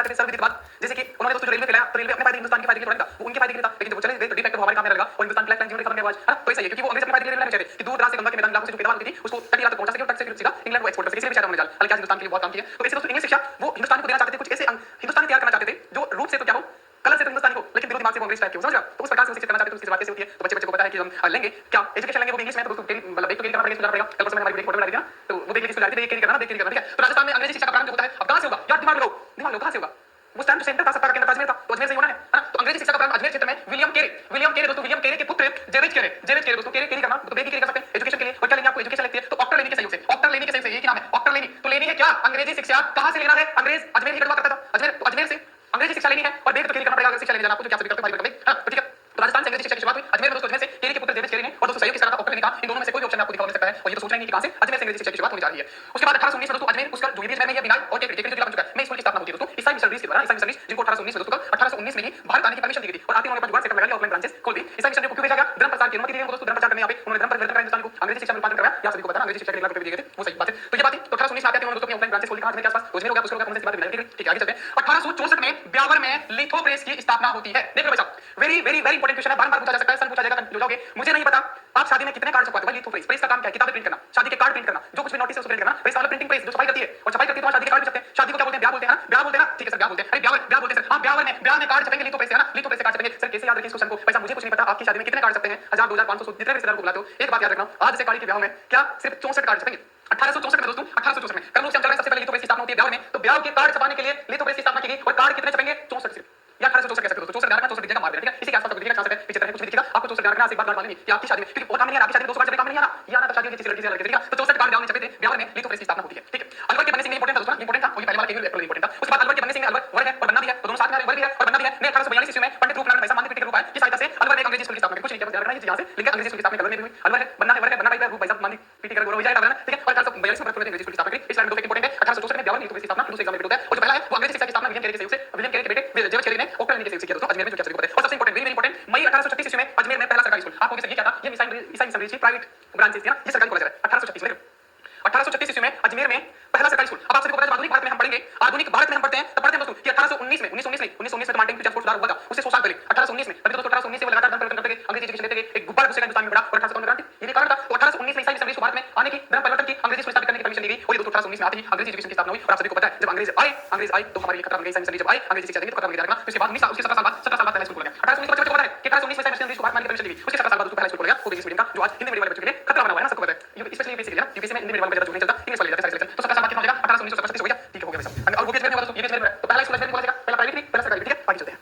जाते थे सर्वविदित बात, जैसे कि उन्होंने दोस्तों जो रेलवे फैलाया, तो रेलवे अपने फायदे हिंदुस्तान के फायदे के लिए बनेगा, वो उनके फायदे के लिए था, लेकिन जब वो चले गए तो डिफेक्ट हमारे काम में लगा और हिंदुस्तान ब्लैक लाइन जीवन रेखा बनने के बाद, तो ऐसा ही है, क्योंकि वो अंग्रेज अपने फायदे के लिए नहीं चाहते कि दूर दराज से गंगा के मैदान इलाकों से जो पैदावार होती थी उसको तटीय तक पहुंचा सके और तट से सीधा इंग्लैंड को एक्सपोर्ट कर सके, इसलिए बेचारा उन्होंने जाल हालांकि हिंदुस्तान के लिए बहुत काम किया। तो ऐसे दोस्तों इंग्लिश शिक्षा वो हिंदुस्तान को देना चाहते थे, कुछ ऐसे हिंदुस्तान तैयार करना चाहते थे जो रूप से तो क्या हो, कलर से तो हिंदुस्तानी को, लेकिन दिलो दिमाग से वो अंग्रेज टाइप के, समझ रहे हो? तो उस प्रकार से शिक्षित करना चाहते थे। उसकी बात कैसे होती है तो बच्चे को पता है कि हम लेंगे क्या एजुकेशन लेंगे वो इंग्लिश में, तो दोस्तों मतलब एक तो करना पड़ेगा, पड़ेगा। कल परसों में हमारी फोटो बना दी ना, तो वो देखिए स्कूल जाती है, करना देख करना, ठीक है? तो राजस्थान में अंग्रेजी शिक्षा का प्रारंभ होता है, अब कहां से होगा यार, दिमाग लगाओ कहां से होगा? वो स्टैंड सेंटर था, सत्ता का केंद्र अजमेर था, तो अजमेर से ही होना है ना? तो अंग्रेजी शिक्षा का प्रारंभ अजमेर क्षेत्र में विलियम केरे दोस्तों, विलियम केरे के पुत्र जेवेज केरे दोस्तों, केरे करना तो बेबी केरे कर सकते हैं एजुकेशन के लिए। और क्या लेंगे आपको एजुकेशन लगती है तो ऑक्टर लेनी के सहयोग से, ऑक्टर लेनी के सहयोग से, ये नाम है ऑक्टर लेनी। तो लेनी है क्या अंग्रेजी शिक्षा, कहां से लेना है? अंग्रेज अजमेर ही करवा करता था, अजमेर से अंग्रेजी शिक्षा लेनी है और बेग तो केरे करना पड़ेगा, शिक्षा लेने जाना आपको, जो क्या सभी करते हैं हमारी हां ठीक है। तो राजस्थान से अंग्रेजी शिक्षा की शुरुआत हुई अजमेर में दोस्तों, अजमेर से केरे के पुत्र जेवेज केरे ने और दोस्तों सहयोग के साथ ऑक्टर लेनी का, इन दोनों में से कोई भी ऑप्शन आपको दिखावा मिल सकता है और ये तो सोच रहे हैं कि कहां से अजमेर से अंग्रेजी शिक्षा की शुरुआत होने जा रही है। उसके बाद 1819 में दोस्तों अजमेर उसका जो भी में ये बिनाई और केरे जो बन चुका है, मैं स्कूल की स्थापना होती है दोस्तों ईसाई मिशनरीज के द्वारा, ईसाई मिशनरीज जिनको 1819 में दोस्तों 1819 में ही भारत आने की परमिशन दी गई थी और आते उन्होंने अपना जुगाड़ सेटअप लगा लिया, ऑफलाइन ब्रांचेस खोल दी। ईसाई मिशनरी को क्यों भेजा गया? धर्म प्रचार की अनुमति दी गई दोस्तों, धर्म प्रचार करने यहाँ पे उन्होंने धर्म परिवर्तन कराया हिंदुस्तान को, अंग्रेजी शिक्षा में रूपांतरण कराया, या सभी को पता है अंग्रेजी शिक्षा के लिए लाख रुपए दिए गए थे, वो सही बात है। तो ये बात है, तो 1819 में आते हैं उन्होंने दोस्तों अपनी ऑफलाइन ब्रांचेस खोली, कहां अजमेर के आसपास, अजमेर हो गया, उसके बाद कौन सी बात बनाई, ठीक है आगे चलते हैं। 1864 में ब्यावर में लिथोप्रेस की स्थापना होती है। देख लो भाई साहब, very very very important question है, बार-बार पूछा जा सकता है, सन पूछा जाएगा, कंफ्यूज हो जाओगे। मुझे नहीं पता आप शादी में कितने कार्ड छपवाते हो भाई? लिथोप्रेस, प्रेस का काम क्या है? किताबें प्रिंट करना, शादी के कार्ड प्रिंट करना, जो कुछ भी नोटिस है उसको प्रिंट करना, प्रेस वाला प्रिंटिंग प्रेस जो छपाई करती है और छपाई करती है तो शादी के कार्ड भी छपते हैं। शादी को क्या बोलते हैं? ब्याह बोलते हैं ना, ब्याह बोलते हैं ना, ठीक है सर ब्याह बोलते हैं, अरे ब्याह बोलते हैं सर, हां ब्याह में कार्ड छपेंगे, लिथोप्रेस है ना, लिथोप्रेस से कार्ड छपेंगे सर। कैसे याद रखें इस क्वेश्चन को भाई साहब? मुझे कुछ नहीं पता आपकी शादी में कितने कार्ड छपते हैं, 1000 2000 500 जितने भी रिश्तेदार को बुलाते हो, एक बात याद रखना, आज से काली के ब्याह में क्या सिर्फ 64 कार्ड छपेंगे? 1864 में दोस्तों, 1864 में कर्नूल से हम चल रहे हैं, सबसे पहले लिथोप्रेस की स्थापना होती है ब्याह में, तो ब्याह के कार्ड छपाने के लिए लिथोप्रेस की स्थापना की गई और कार्ड कितने छपेंगे? 64 सिर्फ, या 1864 कह सकते हो दोस्तों, 64 रखना, 64 दिखेगा मार देना, ठीक है? इसी के आसपास दिखेगा, चांस है पीछे तरह कुछ भी दिखेगा आपको, 64 रखना, एक बात मालूम नहीं कि आपकी शादी में, क्योंकि और काम नहीं है, आपकी शादी में 200 कार्ड छपे, काम नहीं आ रहा, ये आना तो शादी में किसी लड़की से लड़के, ठीक है? तो 64 कार्ड ब्याह में छपे थे, ब्याह में लिथोप्रेस की स्थापना होती है, ठीक है? अलवर के बनने सिंह इंपोर्टेंट था दोस्तों, इंपोर्टेंट था, वो पहले वाला केवल इलेक्ट्रोल इंपोर्टेंट था। उसके बाद अलवर के बनने सिंह में अलवर वर्ग है और बनना भी है, तो दोनों साथ में आ रहे, वर्ग भी है और बनना भी है। मैं 1842 ईस्वी में पंडित रूपनारायण भाई साहब मानदेव के रूप आए, की सहायता से अलवर में एक अंग्रेजी स्कूल की स्थापना की, कुछ नहीं किया, बस ध्यान रखना ये यहाँ से लिंक अंग्रेजी स्कूल की स्थापना अलवर में भी हुई, अलवर है बनना का रूप भाई साहब मानदेव पीटी कर गौरव हो जाएगा, ठीक है? और 1842 में अंग्रेजी स्कूल की स्थापना की, इस लाइन में दो फैक्ट इंपोर्टेंट है, 1864 में ब्यावर में लिथोप्रेस की स्थापना, दूसरे एग्जाम में रिपीट होता है, और जो पहला है वो अंग्रेजी शिक्षा की स्थापना विलियम केरी के सहयोग से, विलियम केरी के बेटे जेवेज केरी ने ओक्टर लेनी के सहयोग से किया दोस्तों, अजमेर में, जो क्या सभी को पता है। और सबसे इंपोर्टेंट, वेरी वेरी इंपोर्टेंट, मई 1836 ईस्वी में अजमेर में पहला सरकारी स्कूल, आपको सर ये क्या था? ये ईसाई मिशनरी की प्राइवेट ब्रांचेस थी ना, ये सरकारी कॉलेज है 1836 में, 1836 ईस्वी में अजमेर में पहला सरकारी स्कूल। अब आप सभी को पता है आधुनिक भारत में हम पढ़ेंगे, आधुनिक भारत में हम पढ़ते हैं तो पढ़ते हैं दोस्तों कि 1819 में, 1919 में तो मार्टिन ट्रांसपोर्ट सुधार हुआ था, उससे 100 साल पहले 1819 में, तभी दोस्तों 1819 से वो लगातार धर्म परिवर्तन करते गए, अंग्रेजी एजुकेशन देते गए, एक गुब्बारा दूसरे का हिंदुस्तान में बढ़ा और 1800 में क्रांति, ये कारण था। तो 1819 में ईसाई मिशनरी भारत में आने की, धर्म परिवर्तन की, अंग्रेजी स्थापित करने की परमिशन दी गई और ये दोस्तों 1819 में आते ही अंग्रेजी एजुकेशन की स्थापना हुई। और आप सभी को पता है जब अंग्रेज आए तो हमारे लिए खतरा बन गया, ईसाई मिशनरी जब आए अंग्रेजी शिक्षा देंगे तो खतरा बन गया, रखना। उसके बाद 19 साल, उसके 17 साल बाद पहला स्कूल खुल गया। 1819 बच्चों को पता है कि 1819 में ईसाई मिशनरी को भारत में आने की परमिशन दी गई, उसके 17 साल बाद उसको पहला स्कूल खुल गया, वो इंग्लिश मीडियम का, जो आज हिंदी मीडियम वाले बच्चों के लिए खतरा बना हुआ है ना, सबको पता है। स्पेशली यूपीएससी के लिए ना, यूपीएससी में हिंदी मीडियम वाले बच्चे जो नहीं चलता, इंग्लिश वाले जाते हैं सारे सिलेक्शन। तो 17 साल बाद कितना हो जाएगा? 1819 हो गया, ठीक है हो गया भाई साहब। और वो भी अजमेर में दोस्तों, ये भी अजमेर में, तो पहला स्कूल अजमेर में खोला जाएगा, पहला प्राइवेट नहीं, पहला सरकारी, ठीक है? आगे चलते हैं।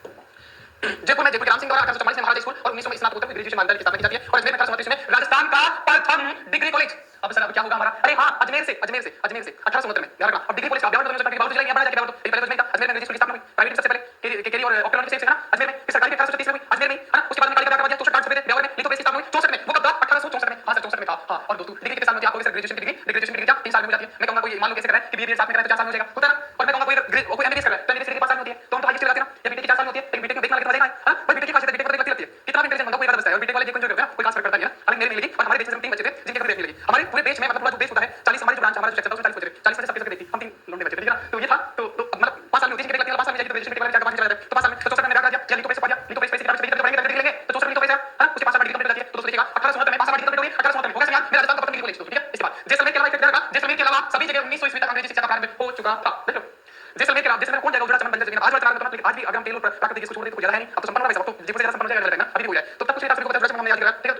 जयपुर में जयपुर के राम सिंह द्वारा 1844 में महाराजा स्कूल और 1900 में स्नातकोत्तर ग्रेजुएशन महाविद्यालय की स्थापना की जाती है और अजमेर में 1837 में राजस्थान का प्रथम डिग्री कॉलेज। अब सर अब क्या होगा हमारा? अरे हाँ, अजमेर से 1869 में, ध्यान रखना। अब डिग्री कॉलेज का ब्यावर में बाबू चलेंगे, बड़ा जाके ब्यावर, एक पहले अजमेर का, अजमेर में अंग्रेजी स्कूल की स्थापना हुई, प्राइवेट सबसे पहले केरी और ऑक्टर के सेक्शन अजमेर में, फिर सरकारी में 1836 में हुई अजमेर में, है ना? उसके बाद में कालिका का 64 छपे थे ब्यावर में, लिथोप्रेस की स्थापना हुई 64 में, वो कब था? 1864 में, हां सर 64 में था। हां और दोस्तों डिग्री कितने साल में होती है? आपको सर ग्रेजुएशन की डिग्री क्या 3 साल में हो जाती है। मैं कहूंगा कोई मान लो कैसे करा है कि बीए साथ में करा है तो 4 साल में हो जाएगा, होता है ना? और मैं कहूंगा कोई एमबीबीएस कर रहा है तो एमबीबीएस की 5 साल में होती है, तो हम तो हाईएस्ट लगाते हैं ना, या बीटेक की 4 साल में होती है, लेकिन बीटेक में देखना कितना मजा आएगा, भाई बीटेक की खासियत है, बीटेक में लगती है कितना भी इंटेलिजेंट बंदा कोई का बचता है और बीटेक वाले जो करते हैं कोई खास फर्क पड़ता नहीं है ना। हालांकि मेरे नहीं लगी और हमारे देश में 3 बच्चे थे जिनके कभी देखने लगी, हमारे पूरे देश में मतलब पूरा जो देश होता है 40 हमारे जो ब्रांच हमारा जो सेक्शन था उसमें 40 बच्चे थे, 40 में से सबके सबके देखी, हम 3 लौंडे बच्चे थे, ठीक है ना? तो ये था तो मतलब 5 साल में होती है, लगती है 5 साल में जाएगी तो ग्रेजुएशन बीटेक वाले जाकर बाहर चला जाता है, तो 5 साल में तो 64 में मेरा दिया लिथोप्रेस पढ़ दिया, लिथोप्रेस की किताब से किताब पढ़ेंगे डिग्री लेंगे तो 64 में लिथोप्रेस है ना, उसके 5 साल डिग्री कंप्लीट हो जाती है। तो दोस्तों देखिएगा 1869 में 5 साल डिग्री कंप्लीट हो गई, 1869 में हो गया मेरा राजस्थान का प्रथम डिग्री कॉलेज, ठीक है? इसके बाद जैसलमेर के अलावा एक जगह, जैसलमेर के अलावा सभी जगह 1900 ईस्वी तक अंग्रेजी शिक्षा का प्रारंभ हो चुका था। देख लो जैसलमेर के अलावा, जैसलमेर कौन जगह उजड़ा चमन बंजर जमीन आज वाला लेकिन आज भी अगर हम तेल और प्राकृतिक गैस को छोड़ दें तो ज्यादा है नहीं, अब तो संपन्न हो गया, अब तो जयपुर से ज्यादा संपन्न हो जाएगा अभी भी हो जाए तो तब कुछ नहीं था, सबको पता है हमने याद किया, ठीक है?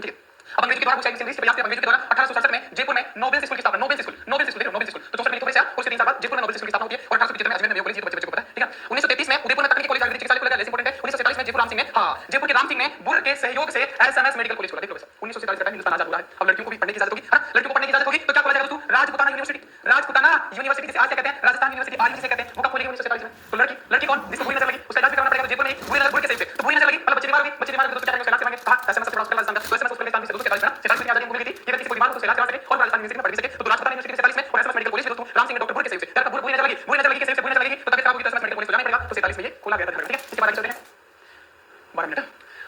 ठीक है। अब अंग्रेजी के द्वारा कुछ इंग्लिश के प्रयास से अंग्रेजी के द्वारा 1867 में जयपुर में नोबेल स्कूल की स्थापना, नोबेल स्कूल देखो नोबेल स्कूल, तो 64 में लिथोप्रेस और उसके 3 साल बाद जयपुर में नोबेल स्कूल की स्थापना होती है और 1875 में अजमेर में कॉलेज, ये तो बच्चे को पता है, ठीक है? 1933 में उदयपुर में तकनीकी कॉलेज अंग्रेजी चिकित्सालय खुला गया, इंपोर्टेंट है। 1947 में जयपुर राम सिंह ने, हां जयपुर के राम सिंह ने बुर के सहयोग से एसएमएस मेडिकल कॉलेज खोला, देख लो बस 1947 तक हिंदुस्तान आजाद हुआ है। अब लड़कियों को भी पढ़ने की इजाजत होगी, हां लड़कियों को पढ़ने की इजाजत होगी तो क्या खोला जाएगा दोस्तों? राजपुताना यूनिवर्सिटी, राजपुताना यूनिवर्सिटी जिसे आज क्या कहते हैं? राजस्थान यूनिवर्सिटी, आरयू जिसे कहते हैं, वो कब खुलेगी? 1947 में। तो लड़की कौन? जिसको बुरी नजर लगी उसका इलाज भी कराना पड़ेगा, तो जयपुर में बुरी नजर के सही से, तो बुरी नजर लगी मतलब बच्चे बीमार हो गए, बच्चे बीमार हो गए तो क्या करेंगे? उसका इलाज कराएंगे, हां एसएमएस से राजस्थान का, तो एसएमएस उसके लिए से दोस्तों 47 में आजादी मिल गई थी, ये व्यक्ति कोई बीमार हो तो इलाज करा सके और राजस्थान यूनिवर्सिटी में पढ़ भी सके, तो राजस्थान यूनिवर्सिटी में 47 में और एसएमएस मेडिकल कॉलेज में दोस्तों राम सिंह ने डॉक्टर बुर के सहयोग से, त्यार बुरी नजर लगी के सहयोग से बुरी नजर लगी तो तबियत खराब होगी तो एसएमएस मेडिकल कॉलेज जाना पड़ेगा, तो 47 में ये खोला गया था, ठीक है? इसके बाद आगे चलते हैं 12 मिनट।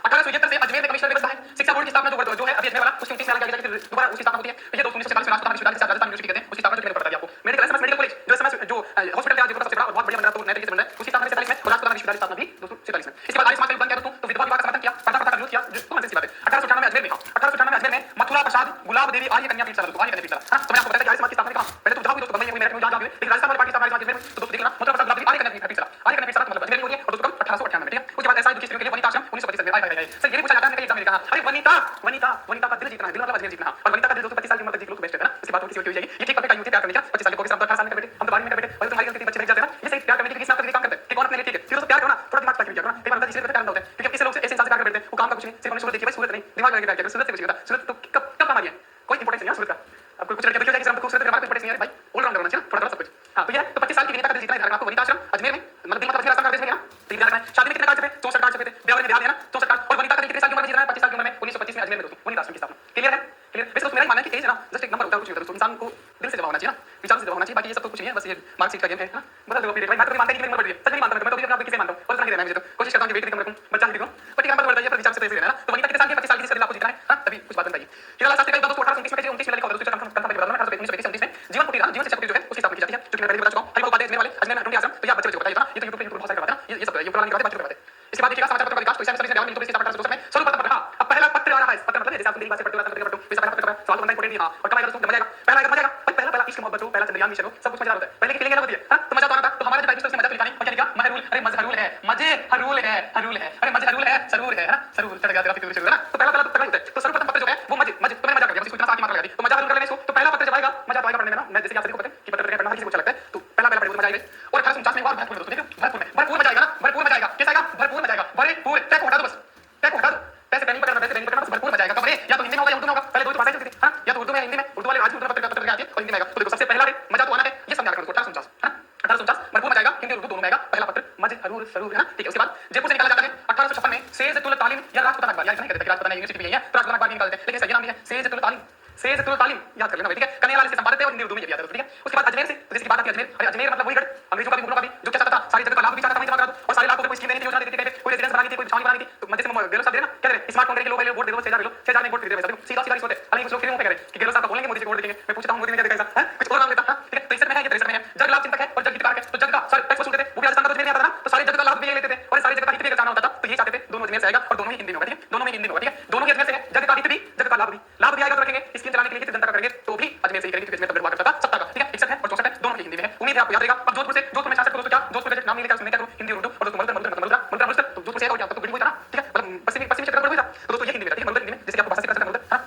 1877 से अजमेर में कमिश्नर व्यवस्था है, शिक्षा बोर्ड की स्थापना जो है अभी अजमेर वाला उसके 29 में आगे जाके दोबारा उसकी स्थापना होती है, ये दोस्तों 1947 में राजस्थान विश्वविद्यालय राजस्थान यूनिवर्सिटी कहते हैं, उसकी स्थापना जो मैंने पढ़ा दिया आपको। मैंने एसएमएस मेडिकल कॉलेज जो एसएमएस जो हॉस्पिटल है जयपुर का सबसे बड़ा और बहुत बढ़िया बन रहा है, तो नए तरीके से है उसकी स्थापना 47 में और राष्ट्रप्रधान विश्वविद्यालय स्थापना भी 247 में। इसके बाद आर्य समाज का योगदान क्या दोस्तों, तो विधवा विवाह का समर्थन किया, पर्दा प्रथा का विरोध किया, जो तो मनसे की बात है। 1898 में अजमेर में 1898 में अजमेर में मथुरा प्रसाद गुलाब देवी आर्य कन्या पीठ चला, आर्य कन्या पीठ चला। हां, तो मैं आपको बताया कि आर्य समाज की स्थापना कहां, पहले तो विधवा हुई दोस्तों बंबई में हुई, मेरठ में हुई, जहां हुई, लेकिन राजस्थान वाली पार्टी स्थापना अजमेर में, तो दोस्तों देखना मथुरा प्रसाद गुलाब देवी आर्य कन्या पीठ चला, आर्य कन्या पीठ चला मतलब अजमेर में हो रही है और दोस्तों कब 1898 में, ठीक है। उसके बाद ऐसा दुखी स्त्रियों के लिए वनिता आश्रम 1925 में। आए सर ये भी पूछा जाता है कि एग्जाम में कहा, अरे वनिता वनिता वनिता का दिल जीतना है, दिल मतलब अजमेर जीतना, और वनिता का दिल दोस्तों 25 साल की उम्र तक जीत लो तो बेस्ट है ना। उसके बाद किसी और की हो जाएगी, ये ठीक टॉपिक का यूट्यूब प्यार करने का 25 साल के 18 साल में कर बेटे, हम तो 12 में कर बेटे, और तुम्हारी गलती बच्चे रह जाते हैं ना, ये सही प्यार करने के लिए किसी ना काम करते हैं कि कौन अपने लिए ठीक है, फिर दोस्तों प्यार करो ना, थोड़ा दिमाग लगा के करो ना, कई बार होता है जिससे प्यार होता है, क्योंकि ऐसे लोग से ऐसे इंसान से प्यार कर बैठते हैं, वो काम का कुछ नहीं, सिर्फ उन्हें सूरत देखिए भाई, सूरत नहीं, दिमाग लगा के प्यार करो, सूरत से कुछ नहीं होता, सूरत तो कब काम आ रही है, कोई इंपॉर्टेंस नहीं है सूरत का। अब कुछ लड़के देखिए जाएगी खूबसूरत है, हमारे इंपॉर्टेंस नहीं है भाई, ऑलराउंडर होना चाहिए थोड़ा थोड़ा सब कुछ। हां तो ये है, तो 25 साल की विनीता का दिल जीतना है, आपको वनिता आश्रम अजमेर में मतलब दिल मतलब रास्ता का में ना, तो याद रखना है। शादी में कितने कार्ड छपे, 64 कार्ड छपे थे, ब्याह में ब्याह है ना 64 कार्ड, और वनिता का दिल कितने साल की उम्र में जीतना है, 25 साल की उम्र में 1925 में अजमेर में दोस्तों वनिता आश्रम की स्थापना। क्लियर है, क्लियर। वैसे दोस्तों मेरा ही मानना है कि एज है ना जस्ट एक नंबर होता है, कुछ नहीं होता दोस्तों, इंसान को दिल से जवाब होना चाहिए ना, विचार से जवाब होना चाहिए, बाकी ये सब तो कुछ नहीं है, बस ये मार्कशीट का गेम है। बता दो भाई, मैं तो मानता ही नहीं, मेरी उम्र बढ़ रही है, सच नहीं मानता मैं तो अपने आप किसे मानता हूं, और इतना ही रहना है मुझे, तो कोशिश करता हूं कि वेट कम रखूं, बच्चा ही दिखूं, पर ठीक है, नंबर बढ़ जाए पर विचार से ऐसे रहना ना। तो वनिता कितने साल की, 25 साल की, जिसका दिल आपको जीतना है, हां तभी कुछ बात बताइए। फिलहाल शास्त्री का दोस्तों 1829 में 29 में लिखा होता है, दोस्तों कंफर्म बता दूं मैं 1829 में जीवन कुटीर जीवन शिक्षा कुटीर जो है उसकी स्थापना की जाती है, जो कि मैं पहले बता चुका हूं। हरिभक्त अजमेर वाले अजमेर में अटूटी आश्रम, तो ये बच्चे बच्चे बताइए ना, ये तो यूट्यूब पे बहुत सारे करवाते हैं ना, ये सब ये पुरानी बातें बात है। इसके बाद देखिएगा समाचार पत्र का विकास, तो इसमें सबसे ज्यादा मिलते हैं 1862 में सर्वप्रथम पत्र। हां अब पहला पत्र आ रहा है, पत्र मतलब जैसे आप मेरी बात से पढ़ते हो पत्र पढ़ते हो, वैसे पहला पत्र सवाल बनता है इंपॉर्टेंट है। हां और कब आएगा दोस्तों, मजा आएगा, पहला आएगा, मजा आएगा भाई, पहला इश्क मोहब्बत हो, पहला चंद्रयान मिशन हो, सब कुछ मजा होता है, पहले की फीलिंग अलग होती है। हां तो मजा तो आता है, तो हमारा जो टाइप उसमें मजा तो लिखा नहीं, और क्या लिखा महरूल, अरे मजहरूल है, मजे हरूल है, हरूल है, अरे मजहरूल है, सरूर है ना, सरूर चढ़ गया तेरा फिर शुरू है ना। तो पहला तो पहला होता है, तो सर्वप्रथम पत्र जो है वो मजे मजे, तो मैंने मजा कर दिया, इसको इतना सा आगे मार लगा दी, तो मजा हरूल कर लेने इसको, तो पहला पत्र जब आएगा मजा तो आएगा पढ़ने में ना, मैं जैसे कि आपसे देखो पता है कि पत्र पढ़ना किसी को अच्छा लगता है, तो पहला पहला पढ़ो तो मजा आएगा। और 1849 में और भरपूर दोस्तों, देखो भरपूर में भरपूर मजा आएगा ना, भरपूर मजा आएगा, कैसा आएगा भरपूर मजा आएगा, भरपूर टैग हटा दो बस, टैग हटा दो, पैसे पेन पकड़ना, पैसे पेन पकड़ना, बस भरपूर मजा आएगा। कब रे, या तो हिंदी में होगा या उर्दू में होगा, पहले दो तो भाषा चलती थी, हां या तो उर्दू में हिंदी में, उर्दू वाले आज उर्दू पत्र पत्र आती है और हिंदी में आएगा, तो देखो सबसे पहला रे मजा तो आना है, ये समझा रखना 1849, हां 1849 भरपूर मजा आएगा, हिंदी और उर्दू दोनों में आएगा, पहला पत्र मजे हरूर सरूर है ना, ठीक है। उसके बाद जयपुर से निकाला जाता है 1856 में सेज तुल तालीम या राजपूताना अखबार, याद नहीं कहते कि राजपूताना यूनिवर्सिटी भी यही है, तो राजपूताना अखबार भी निकालते हैं, लेकिन सही नाम भी है सेज तुल तालीम, सेज तुल तालीम याद कर लेना भाई, ठीक है। कन्हैयालाल इसके संपादक थे और हिंदी उर्दू में ये भी याद है, ठीक है। उसके बाद अजमेर से, तो जैसे की बात आती है अजमेर, अरे अजमेर मतलब वही गढ़, अंग्रेजों का भी मुगलों का भी, जो क्या चाहता था सारी जगह का लाभ भी चाहता था, वही जमा करा दो, और सारे लाभ को कोई स्कीम देने की योजना देती थी, कोई रेजिडेंस बनानी थी, कोई छावनी बनानी थी, तो मजे से गेहलोत साहब दे ना, क्या करें स्मार्ट फोन के लोग वोट दे दो, 6000 ले लो, 6000 में वोट खरीदे वैसा, सीधा सीधा सोचते, हालांकि कुछ लोग फिर मुंह पे कह रहे कि गेहलोत साहब का बोलेंगे मोदी जी को वोट देंगे, मैं पूछता हूं मोदी ने क्या देखा ऐसा, कुछ और नाम लेता, ठीक है। तो 63 में है, ये 63 में है, जग लाभ चिंतक है और जग हितकारक है, तो जग का सारे टैक्स वसूलते थे, वो भी राजस्थान का तो नहीं आता था ना, तो सारे जग का लाभ भी ये लेते थे और सारे जग का हित भी जाना होता था, तो ये चाहते थे दोनों अजमेर से आएगा और दोनों ही हिंदी में होगा, ठीक है, दोनों में हिंदी में होगा, ठीक है, दोनों ही अजमेर से है, जग का हित भी जग का लाभ भी आएगा तो रखेंगे, स्कीम चलाने के लिए जनता का करेंगे तो भी अजमेर से ही करेंगे, क्योंकि अजमेर तब हुआ करता था सत्ता का, ठीक है। 61 है और 64 है, दोनों की हिंदी में है, उम्मीद है आपको याद रहेगा। अब जोधपुर में 66 दोस्तों क्या जोधपुर का नाम नहीं लेकर उसमें क्या करो हिंदी और उर्दू, और दोस्तों मलुद्रा तो जोधपुर से और क्या तो बिल्कुल था ना, ठीक है, मतलब पश्चिमी क्षेत्र में था, तो दोस्तों ये हिंदी में था, ठीक है, मलुद्रा हिंदी में, जैसे आपको भाषा से पता चलता है।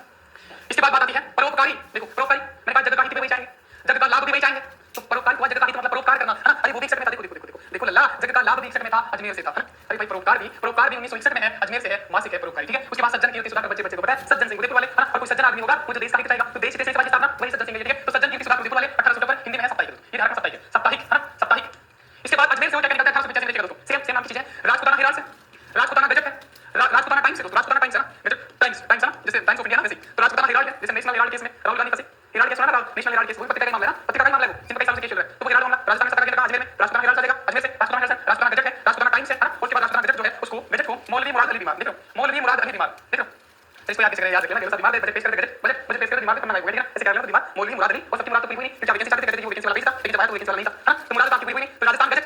इसके बाद बात आती है परोपकारी, देखो परोपकारी मैंने कहा जग का हित भी वही चाहेंगे, जग का लाभ भी वही चाहेंगे, तो परोपकारी को जग का हित मतलब परोपकार करना, है ना, अरे वो भी 61 में था, देखो देखो देखो देखो लल्ला, जग का लाभ भी 61 में था, अजमेर से था, अरे भाई परोपकार भी 1961 में है, अजमेर से है, मासिक है परोपकारी, ठीक है। उसके बाद सज्जन कीर्ति सुधाकर बच्चे को पता है, सज्जन सिंह उदयपुर वाले, है ना, और कोई सज्जन आदमी होगा वो जो देश का हित चाहेगा, तो देश हित से स्थापना वही सज्जन सिंह, ठीक है। तो सज्जन कीर्ति सुधाकर उदयपुर वाले 1870 हिंदी में है, साप्ताहिक, ये ध्यान रखना, साप्ताहिक है ना, साप्ताहिक। इसके बाद अजमेर से वो क्या निकलता है 1885 में, देखिएगा दोस्तों सेम सेम नाम की चीज है, राजपूताना हेराल्ड से, राजपूताना गजट है, राजपूताना टाइम्स है दोस्तों, राजपूताना टाइम्स है ना, गजट टाइम्स है ना, जैसे टाइम्स ऑफ इंडिया ना वैसे, तो राजपूताना हेराल्ड है, जैसे नेशनल हेराल्ड केस में राहुल गांधी फंसे, हेराल्ड केस सुना ना, नेशनल हेराल्ड केस वही पत्रिका का मामला है ना, पत्रिका का मामला है वो, सिंपल साल से केस चल रहा है, तो वो हेराल्ड मामला राजस्थान में सत्ता केंद्र कहां अजमेर में, राजपूताना हेराल्ड चलेगा अजमेर से, राजपूताना हेराल्ड राजपूताना गजट है, राजपूताना टाइम्स है ना, उसके बाद राजपूताना गजट जो है उसको गजट को मौलवी मुराद अली बीमार, देखो मौलवी मुराद अली बीमार, देखो इसको याद याद रखिए ना, गेलो साहब बीमार बजट पेश करते गजट बजट पेश करते बीमार पे पन्ना है, ठीक है, ऐसे कर लेना बीमार मौलवी मुराद अली, और सबकी मुराद तो पूरी हुई नहीं, क्योंकि आप वैकेंसी चाहते थे कि वैकेंसी वाला पेश था, लेकिन जब आया तो वैकेंसी वाला नहीं था, हां तो मुराद आपकी पूरी हुई नहीं, तो राजस्थान बजट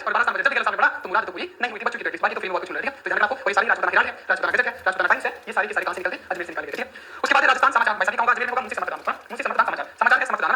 और राजस्थान बजट जब गेलो साहब ने पढ़ा तो मुराद तो पूरी नहीं हुई थी, बच्चों की प्रैक्टिस बाकी तो फिल्म हुआ कुछ नहीं, ठीक है। तो ध्यान रखना आपको, और ये सारी राजपूताना हेराल्ड है, राजपूताना गजट है, राजपूताना टाइम्स है, ये सारी की सारी कहां से निकलते हैं अजमेर से निकाले गए, ठीक है। उसके बाद राजस्थान समाचार, मैं सभी कहूंगा अजमेर में होगा, मुंशी समर्थदान, मुंशी समर्थदान समाचार, समाचार के समर्थदान,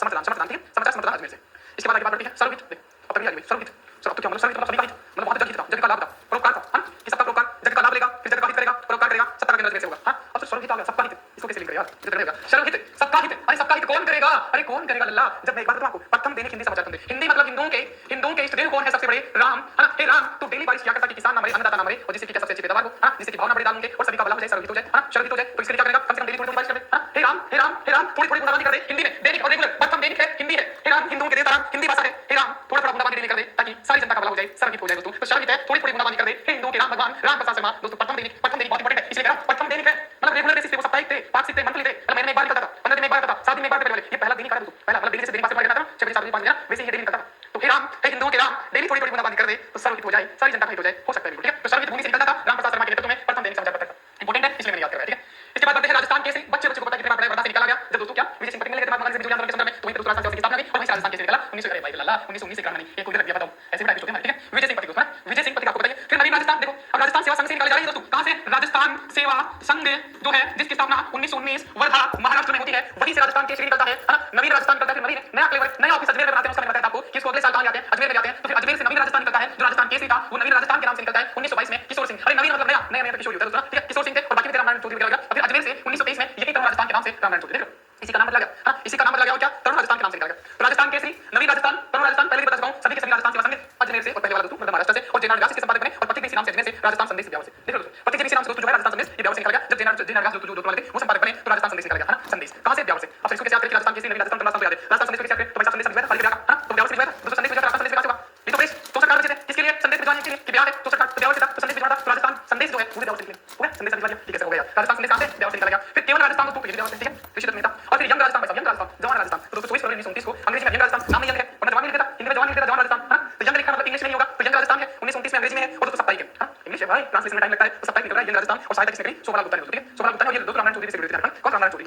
समर्थदान, ठीक है, समाचार समर्थदान अजमेर से। इसके बाद आगे बात बढ़ती है सर्वहित, अब तक भी आ गई सर्वहित, सर अब तो क्या मतलब सर्वहित मतलब सभी का हित, मतलब वहां जग हित था, जग का लाभ था, परोपकार था, हां कि सबका परोपकार, जग का लाभ लेगा, फिर जग का हित करेगा, परोपकार करेगा, सत्ता का केंद्र अजमेर से होगा, हां अब तो सर्वहित आ गया, सबका हित, इसको कैसे लिंक करें यार, ये करेगा सर्वहित, सबका हित, अरे सबका हित कौन करेगा, अरे कौन करेगा लल्ला, जब मैं एक बात बताऊं आपको, प्रथम दैनिक हिंदी समाचार पत्र, हिंदी मतलब हिंदुओं के इष्ट देव कौन है सबसे बड़े, राम, है ना, हे राम, तो डेली बारिश किया करता कि किसान ना मरे, अन्नदाता ना मरे, और जिससे कि क्या सबसे अच्छी पैदावार हो, हां जिससे कि भाव ना बढ़े दाम के, और सभी का भला हो जाए, सर्वहित हो जाए, हां सर्वहित हो जाए, तो इसके लिए क्या करेगा, कम से कम डेली थोड़ी बारिश कर दे, हां हे राम हे राम हे राम, थोड़ी थोड़ी बूंदाबांदी कर दे हिंदी में, दैनिक और रेगुलर, प्रथम दैनिक है हिंदी है, हे राम हिंदुओं के देवता राम, हिंदी भाषा है, हे राम थोड़ा थोड़ा बूंदाबांदी डेली कर दे ताकि सारी जनता का भला हो जाए, सर्वहित हो जाए दोस्तों, तो सर्वहित है, थोड़ी थोड़ी बूंदाबांदी कर दे, हे हिंदुओं के राम भगवान राम प्रसाद शर्मा दोस्तों, प्रथम दैनिक बहुत इंपॉर्टेंट है, इसलिए कह रहा हूं प्रथम दैनिक है, मतलब रेगुलर बेसिस पे वो साप्ताहिक थे, पाक्षिक थे, मंथली थे, मतलब महीने में एक बार निकलता था, 15 दिन में एक बार आता था, 7 दिन में एक बार वाले, ये पहला दैनिक है दोस्तों, पहला मतलब डेली से दैनिक पास पढ़ लेना था, 6 बजे 7 बजे 5 बजे वैसे ये डेली निकलता था, तो हे राम हे हिंदुओं के राम डेली थोड़ी थोड़ी बूंदाबांदी कर दे तो सर्वहित हो जाए, सारी जनता का हित हो जाए, हो सकता है बिल्कुल, ठीक है। तो सर्वहित भूमि से निकलता था राम प्रसाद शर्मा के नेतृत्व में प्रथम दैनिक समाचार पत्र, इंपॉर्टेंट है इसलिए मैंने याद करवाया, ठीक है। इसके बाद बढ़ते हैं राजस्थान केसरी, बच्चे को पता कितने बार पढ़ा वर्धा से निकाला गया, जब दोस्तों क्या विजय सिंह पटेल मिले थे महात्मा गांधी से बिजली आंदोलन के संदर्भ में, तो वहीं पर दूसरा राजस्थान की स्थापना हुई, और वहीं से राजस्थान केसरी निकला 1919 भाई लल्ला 1919 से कराना नहीं, ये कोई गलत दिया बताओ, ऐसे भी टाइप होते हैं, ठीक है। विजय सिंह पति दोस्तों, विजय सिंह पति का आपको बताइए। फिर नवीन राजस्थान देखो, अब राजस्थान सेवा संघ से निकाली जा रही है दोस्तों, कहां से? राजस्थान सेवा संघ जो है जिसकी स्थापना 1919 वर्धा महाराष्ट्र में होती है, वहीं से राजस्थान केसरी निकलता है ना। नवीन राजस्थान निकलता है, फिर नवीन नया फ्लेवर नया ऑफिस अजमेर में बनाते हैं, उसका मैंने बताया आपको कि इसको अगले साल कहां जाते हैं, अजमेर में जाते हैं। तो फिर अजमेर से नवीन राजस्थान निकलता है, जो राजस्थान केसरी था वो नवीन राजस्थान के नाम से निकलता है 1922 में किशोर सिंह। अरे नवीन मतलब नया, नया किशोर होता है दोस्तों, ठीक है। किशोर सिंह थे और बाकी में रामनारायण चौधरी निकल गया। फिर अजमेर से 1923 में यही तरह राजस्थान के नाम से रामनारायण चौधरी, देखो इसी का नाम बदला गया, इसी का नाम बदला गया और क्या तरुण राजस्थान के नाम से निकला गया। तो राजस्थान केसरी, नवीन राजस्थान, तरुण राजस्थान, पहले भी बता चुका हूं, सभी के सभी राजस्थान सेवा संघ अजमेर से और पहले वाला दोस्तों मतलब महाराष्ट्र से, और जेनर व्यास इसके संपादक बने और पत्रिका इसी नाम से अजमेर से राजस्थान संदेश ब्यावर से। देखो दोस्तों, पत्रिका इसी नाम से दोस्तों जो है राजस्थान संदेश, ये ब्यावर से निकल गया। जब जेनर व्यास जो वाले थे वो संपादक बने तो राजस्थान संदेश निकल गया, है ना। संदेश कहां से? ब्यावर से। अब इसको कैसे याद करें कि राजस्थान केसरी, नवीन राजस्थान, तरुण राजस्थान याद है। राजस्थान संदेश को कैसे याद करें? तो भाई संदेश समझ में खाली ब्याह का, तो ब्यावर से निकला दोस्तों। संदेश राजस्थान संदेश कहां से हुआ? ये तो प्रेस 64 कार्ड बचे थे, किसके लिए? संदेश भिजवाने के लिए कि ब्याह है 64 कार्ड ब्यावर से था, तो संदेश भिजवाना था। तो राजस्थान संदेश जो है वो ब्यावर से निकले, हो गया संदेश भिजवा दिया, ठीक है, हो गया। राजस्थान संदेश कहां से? ब्यावर से निकल गया। फिर केवल राजस्थान दोस्तों, ब्यावर से, ठीक है, कृषि नेता। और फिर यंग राजस्थान, यंग राजस्थान, जवान राजस्थान, तो दोस्तों 24 फरवरी 1929 को अंग्रेजी में यंग राजस्थान, नाम में यंग है वरना जवान नहीं लिखता, हिंदी में जवान नहीं लिखता, जवान राजस्थान, है ना। तो यंग लिखना मतलब इंग्लिश में नहीं होगा, तो यंग राजस्थान है 1929 में अंग्रेजी में है और दोस्तों साप्ताहिक है, हां इंग्लिश है भाई, ट्रांसलेशन में टाइम लगता है, तो साप्ताहिक निकल रहा है यंग राजस्थान। और सहायता किसने करी? शोभा गुप्ता ने दोस्तों, ठीक है। शोभा गुप्ता ने, और ये दोस्तों रामनारायण चौधरी से रिलेटेड है। कौन? रामनारायण चौधरी,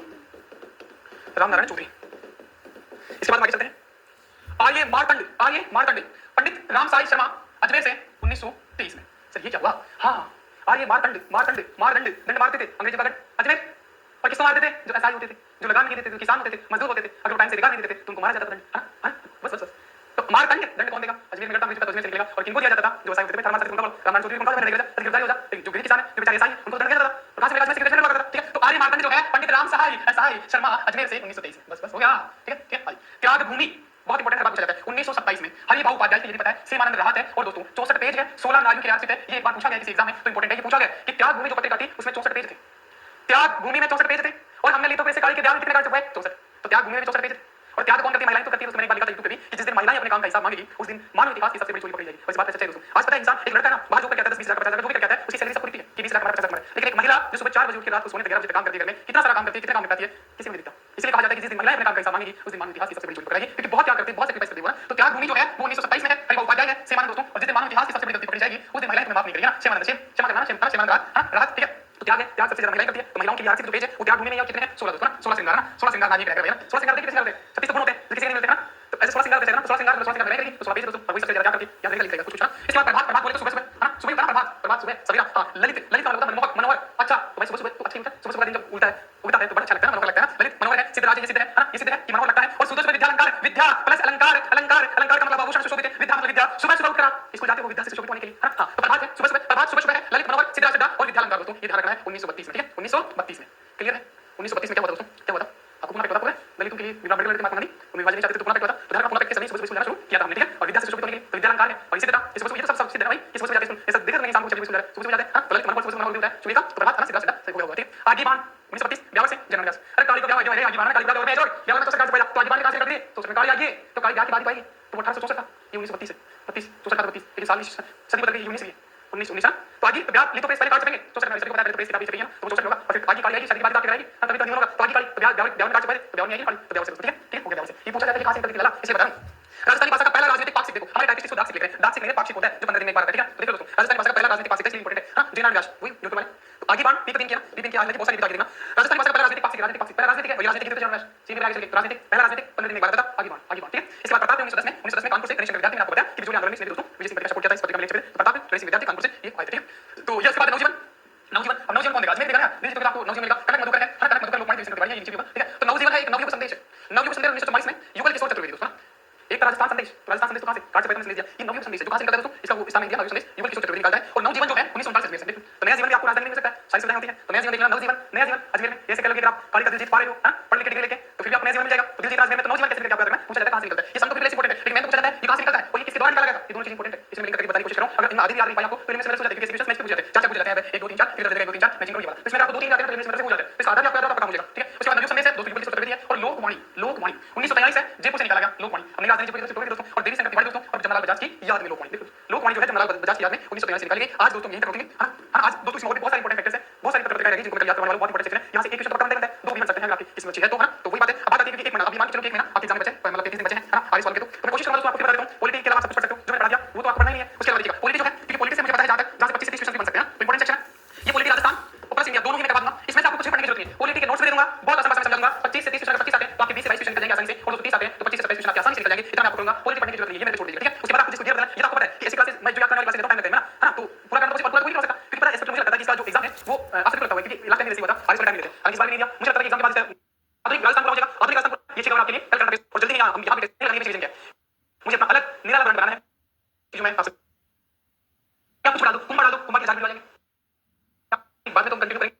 रामनारायण चौधरी। इसके बाद आगे चलते हैं। आर्य मार्तंड, आर्य मार्तंड, पंडित रामसाई शर्मा अजमेर से 1923 में। सर ये क्या हुआ? हाँ, आर्य मार्तंड, मार्तंड, मारदंड, दंड मारते थे अंग्रेजी का दंड अजमेर। और किसको मारते थे? जो एसआई होते थे, जो लगान नहीं देते थे, किसान होते थे, मजदूर होते थे, अगर वो टाइम से लगान नहीं देते थे तो उनको मारा जाता था, दंड, हाँ बस बस बस। तो मारदंड दंड कौन देगा? अजमेर में करता, मुझे पता अजमेर से निकलेगा। और किनको दिया जाता था? जो एसआई होते थे, थर्मास उनका बोलो, रामनारायण चौधरी उनका गिरफ्तारी हो जाता, जो गरीब किसान है, जो बेचारे एसआई, उनको दंड दिया जाता था। तो कहां से मिला? अजमेर से निकलता था, ठीक है। तो आर्य मार्तंड जो है पंडित राम सहाय एसआई शर्मा अजमेर से 1923 में, बस बस हो गया, ठीक है, ठीक है। त्याग भूमि बहुत इंपॉर्टेंट है, बात पूछा जाता है 1927 में। हरिभाऊ उपाध्याय की, यदि पता है, सेवानंद राहत है और दोस्तों 64 पेज है, 16 नारियों के आश्रित है। ये एक बार पूछा गया किसी एग्जाम में, तो इंपॉर्टेंट है कि पूछा गया कि त्याग भूमि जो पत्रिका थी उसमें 64 पेज थे, त्याग भूमि में 64 पेज थे। और हमने लिथो प्रेस से काढ़ी के त्याग कितने काढ़ चुके हैं? 64। तो त्याग भूमि में 64 पेज थे। और त्याग कौन करती है? महिलाएं तो करती है। उसमें मैंने एक बात लिखा था यूट्यूब पे भी कि जिस दिन महिलाएं अपने काम का हिसाब मांगेगी उस दिन मानव इतिहास की सबसे बड़ी चोरी पकड़ी जाएगी। और इस बात पे सच्चाई दोस्तों, आज पता है इंसान, एक लड़का है ना, बाहर जॉब करके आता है 10-20 हजार का 50 हजार जो भी करके आता है, उसकी सैलरी सबको दिखती है कि 20 लाख हमारा 50 लाख हमारा। लेकिन एक महिला जो सुबह 4 बजे उठ के रात को सोने तक 11 बजे तक काम करती है, घर में कितना सारा काम करती है, कितना काम निपटाती है, किसी को नहीं दिखता। इसलिए कहा जाता है कि जिस दिन महिलाएं अपने काम का हिसाब मांगेगी उस दिन मानव इतिहास की सबसे बड़ी चोरी पकड़ाएगी, क्योंकि बहुत क्या करते हैं, बहुत सैक्रिफाइस करते हैं ना। तो त्याग भूमि जो है वो 1927 में है, हरिभाऊ उपाध्याय है, सेवानंद दोस्तों। और जिस दिन मानव इतिहास की सबसे बड़ी गलती पकड़ी जाएगी उस दिन महिलाएं तुम्हें माफ नहीं करेगी ना। सेवानंद, क्षमा करना, सेवानंद राहत, ठीक है। तो त्याग है, त्याग सबसे ज्यादा महिलाएं करती है। तो महिलाओं के लिए आर्थिक जो पेज है वो त्याग भूमि में है, कितने हैं? 16 दोस्तों ना। 16 श्रृंगार ना, 16 श्रृंगार नारी के रहते हैं ना। 16 श्रृंगार देखिए किसे करते हैं? 36 गुण होते हैं, किसी के नहीं मिलते हैं ना। तो ऐसे 16 श्रृंगार होते हैं ना, 16 श्रृंगार महिलाएं करेगी, तो 16 पेज दोस्तों। और वही सबसे ज्यादा क्या करती है? याद रखेगा, लिखेगा कुछ ना। इसके बाद प्रभात, प्रभात बोले तो सुबह सुबह, है ना, सुबह उठना, प्रभात, प्रभात सुबह सवेरा। हां ललित, ललित का मतलब मनमोहक, मनोहर, अच्छा। तो भाई सुबह सुबह तो अच्छा ही होता है, सुबह सुबह दिन जब उगता है तो बड़ा अच्छा लगता है ना, मनोहर लगता है ना। ललित मनोहर है, सिद्धराज ये सिद्ध है ना, ये सिद्ध है कि मनोहर लगता है। और सुबह सुबह विद्या अलंकार, विद्या प्लस अलंकार, अलंकार, अलंकार का मतलब आभूषण सुशोभित है, विद्या मतलब विद्या। सुबह सुबह उठकर आप स्कूल जाते हो विद्या से सुशोभित होने के लिए, है ना। हां तो प्रभात है, सुबह सुबह, प्रभात सुबह सुबह है, ललित मनोहर, सिद्धराज सिद्धा और विद्या अलंकार दोस्तों, ये ध्यान रखना है 1932 में, ठीक है। 1932 में क्लियर है। 1932 में क्या हुआ दोस्तों? क्या हुआ था आपको पुनः पता है? दलितों के लिए विराम मेडल महात्मा गांधी उन्हें विभाजन नहीं चाहते थे, तो पुनः पता। तो धर्म का पुनः के सभी सुबह सुबह जाना शुरू किया था हमने, ठीक है। और विद्या से सुशोभित होने के लिए तो विद्या अलंकार है और इसी तरह इस सुबह ये सब सिद्ध है भाई। इस सुबह जाते हैं, ये सब देखा नहीं इंसान को जब सुबह सुबह जाते हैं, हां तो ललित मनोहर सुबह मनोहर होता है, सुबह का तो प्रभात है, सिद्धा सिद्धा सही हुआ, ठीक है। आगे बाण 1932 ब्यावर से जनरल व्यास। अरे काली को ब्याह है, आगे बाण है, काली ब्याह में जोड़ ब्याह में तो सरकार से पहले तो आगे बाण कहां से कर दिए? तो उसमें काली आई है, तो काली ब्याह की बात पाएगी तो 1864 था, ये 1932 है, 32 64 का 32, लेकिन साल सदी बदल गई, 19 है 19 तो आगे ब्याह लिथो प्रेस पहले कार्ड छपेंगे 64 में, सदी को बताया लिथो प्रेस की छपेंगे ना, तो 64 होगा। और फिर आगे काली आएगी, शादी की बात कराएगी, तभी तो नहीं होगा। तो आगे काली तो ब्याह ब्याह में कार्ड छपे तो ब्याह नहीं आएगी काली, तो ब्याह से, ठीक है, ठीक है, हो गया ब्याह से। ये पूछा जाता है कि कहां से निकलती है लाला, इसे बता रहा हूं। राजस्थानी भाषा का पहला राजनीतिक पाक्षिक देखो, हमारे टाइपिस्ट इसको दाक्षिक लिख रहे हैं, दाक्षिक नहीं पाक्षिक होता है जो 15 दिन में एक बार आता है, ठीक है। तो देखो दोस्तों, राजस्थानी भाषा का पहला राजनीतिक पाक्षिक इसलिए इंपॉर्टेंट है, हां जेनरल व्यास वही यूट्यूब वाले। तो आगे बाण पी 3 किया ना, पी 3 किया आगे बहुत सारी बताई देना। राजस्थानी भाषा का पहला राजनीतिक पाक्षिक, राजनीतिक पाक्षिक पहला राजनीतिक है, वही राजनीतिक जनरल व्यास सीधे आगे चलिए। राजनीतिक पहला राजनीतिक 15 दिन में एक बार आता था, आगे बाण, ठीक है। इसके बाद प्रताप 1910 में कानपुर से गणेश विद्यार्थी, मैंने आपको बताया कि बिजोली आंदोलन में इसने दोस्तों विजय सिंह पति का सपोर्ट किया था, इस पत्रिका में लिखे थे। प्रताप गणेश विद्यार्थी कानपुर से ये आए थे, ठीक है। तो ये इसके बाद नवजीवन, नवजीवन, अब नवजीवन कौन देगा? अजमेर देगा ना, नीचे तो आपको नवजीवन मिलेगा, कनक मधुकर है, कनक मधुकर लोकवाणी दिवस में ठीक है। तो नवजीवन है एक नवयुग संदेश है, नवयुग संदेश 1944 में युगल किशोर चतुर्वेदी दोस्तों, एक राजस्थान संदेश, राजस्थान संदेश तो कहां से? कार्ड से पैटर्न से ले लिया। ये नवयुग संदेश है जो कहां से निकलता है दोस्तों? इसका वो स्थान दिया नवयुग संदेश, युगल किशोर चतुर्वेदी निकालता है। और नवजीवन जो है 1939 से देखो, तो नया जीवन भी आपको राजधानी में मिल सकता है, सारी सुविधाएं होती है। तो नया जीवन देखना, नवजीवन, नया जीवन अजमेर में, ऐसे कह लोगे कि आप काली का दिल जीत पा रहे हो, हां पढ़ लिख के डिग्री लेके, तो फिर भी आपको नया जीवन मिल जाएगा। तो दिल जीत अजमेर में, तो नवजीवन कैसे मिलेगा? क्या करना है? पूछा जाता है कहां से निकलता है। ये सब तो प्लेस इंपॉर्टेंट है, लेकिन मैं तो पूछा जाता है ये कहां से निकलता है और ये किसके द्वारा निकाला गया था। ये दोनों चीज इंपॉर्टेंट है, इसमें लिंक करके बताने की कोशिश करो। अगर इनमें आधी भी याद नहीं पाई आपको तो इनमें से मेरे से हो जाता है, क्योंकि इसमें मैच पूछ जाते हैं, चार पूछ जाते हैं, 1 2 3 4 फिर 2 3 4 मैचिंग करो ये वाला। तो इसमें आपको 2 3 आते हैं तो इनमें से हो जाते हैं, इसका आधा भी आपको याद होगा पता हो जाएगा, ठीक है। उसके बाद नवयुग संदेश है दोस्तों, युगल किशोर चतुर्वेदी है। और लोकवाणी, लोकवाणी 1943 है, जयपुर से निकाला गया लोकवाणी। हमने राजधानी जयपुर से दोस्तों, और देवी शंकर तिवारी दोस्तों और जमनालाल बजाज की याद में लोकवाणी। देखो लोकवाणी जो है जमनालाल बजाज की याद में 1943 से निकाली गई। आज दोस्तों यहीं तक रोकेंगे, हां आज दोस्तों इसमें और भी बहुत सारे इंपॉर्टेंट फैक्टर्स हैं, बहुत सारी पत्रिकाएं रहेंगी जिनको मैं याद करने वाला हूं, बहुत इंपॉर्टेंट सेक्शन है। यहां से एक क्वेश्चन पक्का बनता है, दो भी बन सकते हैं अगर आपकी किस्मत अच्छी है तो, है ना। तो वही बात है, अब बात आती है कि 1 महीना अभी मान के चलो कि 1 महीना आपके एग्जाम में बचे, मतलब 30 दिन बचे हैं, है ना, आगे सवाल के। तो मैं कोशिश करूंगा दोस्तों आपको फिर बता देता हूं, पॉलिटी के अलावा सब कुछ पढ़ सकते हो, जो मैंने पढ़ा दिया वो तो आपको पढ़ना ही नहीं है। उसके अलावा देखिएगा पॉलिटी जो है, क्योंकि पॉलिटी से मुझे पता है जहां से 25 से 30 क्वेश्चन भी बन सकते हैं, तो इंपॉर्टेंट सेक्शन है ये पॉलिटी राजस्थान और प्लस इंडिया दोनों ही मैं करवा दूंगा। इसमें से आपको कुछ भी पढ़ने की जरूरत नहीं है, पॉलिटी के नोट्स भी दे दूंगा, बहुत आसान भाषा में समझा दूंगा। 25 से 30 क्वेश्चन, 25 आते हैं तो आपके 20 से 22 क्वेश्चन निकल जाएंगे आसानी से, और 30 आते हैं तो 25 से 27 क्वेश्चन आपके आसानी से निकल जाएंगे। इतना मैं आपको कहूंगा, पॉलिटी पढ़ने की जरूरत नहीं है, ये मेरे छोड़ दीजिएगा, ठीक है। उसके बाद आपको जिसको दिया ये तो आपको क्योंकि लास्ट टाइम रिसीव हुआ था, बारिश का टाइम नहीं देते, हालांकि इस बार भी नहीं दिया। मुझे लगता है कि एग्जाम के बाद आधुनिक राजस्थान पूरा हो जाएगा, आधुनिक राजस्थान ये चीज आपके लिए कल करना है और जल्दी ही हम यहाँ पे टेस्ट लगाने की चीजें क्या है। मुझे अपना अलग निराला ब्रांड बनाना है जो मैं आपसे क्या कुछ डाल दूं, कुंभा डाल दूं, कुंभा के साथ वीडियो आ जाएंगे, बाद में तुम कंटिन्यू करेंगे।